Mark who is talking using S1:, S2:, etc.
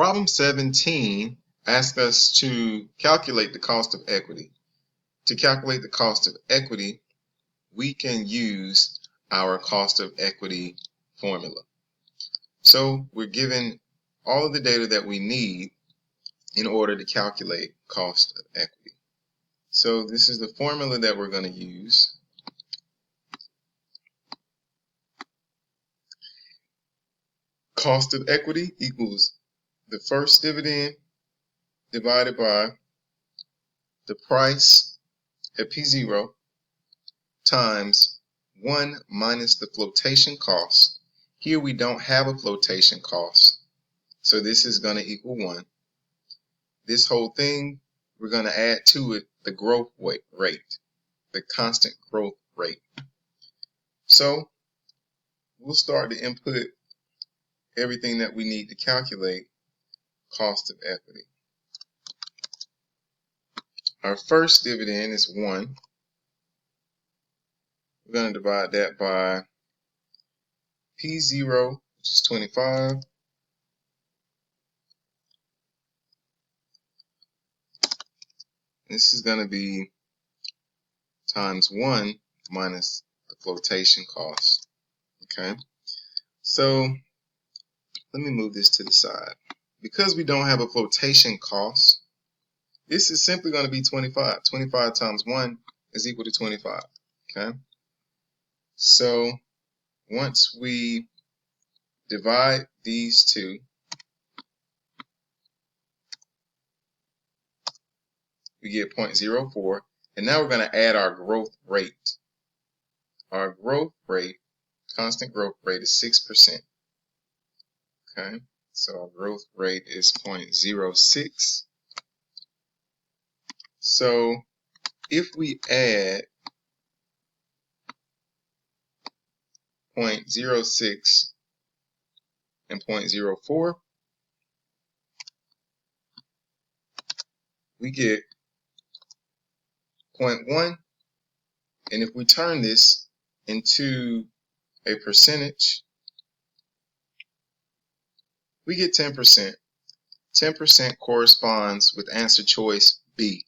S1: Problem 17 asks us to calculate the cost of equity. To calculate the cost of equity, we can use our cost of equity formula. So we're given all of the data that we need in order to calculate cost of equity. So this is the formula that we're going to use. Cost of equity equals the first dividend divided by the price at P0 times 1 minus the flotation cost. Here we don't have a flotation cost, so this is going to equal 1. This whole thing, we're going to add to it the growth rate, the constant growth rate. So we'll start to input everything that we need to calculate cost of equity. Our first dividend is 1. We're going to divide that by P0, which is 25. This is going to be times 1 minus the flotation cost. Okay, so let me move this to the side. Because we don't have a flotation cost, this is simply going to be 25. 25 times 1 is equal to 25. Okay, so once we divide these two, we get 0.04, and now we're going to add our growth rate. Our growth rate, constant growth rate, is 6%. Okay, so our growth rate is 0.06. So if we add 0.06 and 0.04, we get 0.1, and if we turn this into a percentage, we get 10%. 10% corresponds with answer choice B.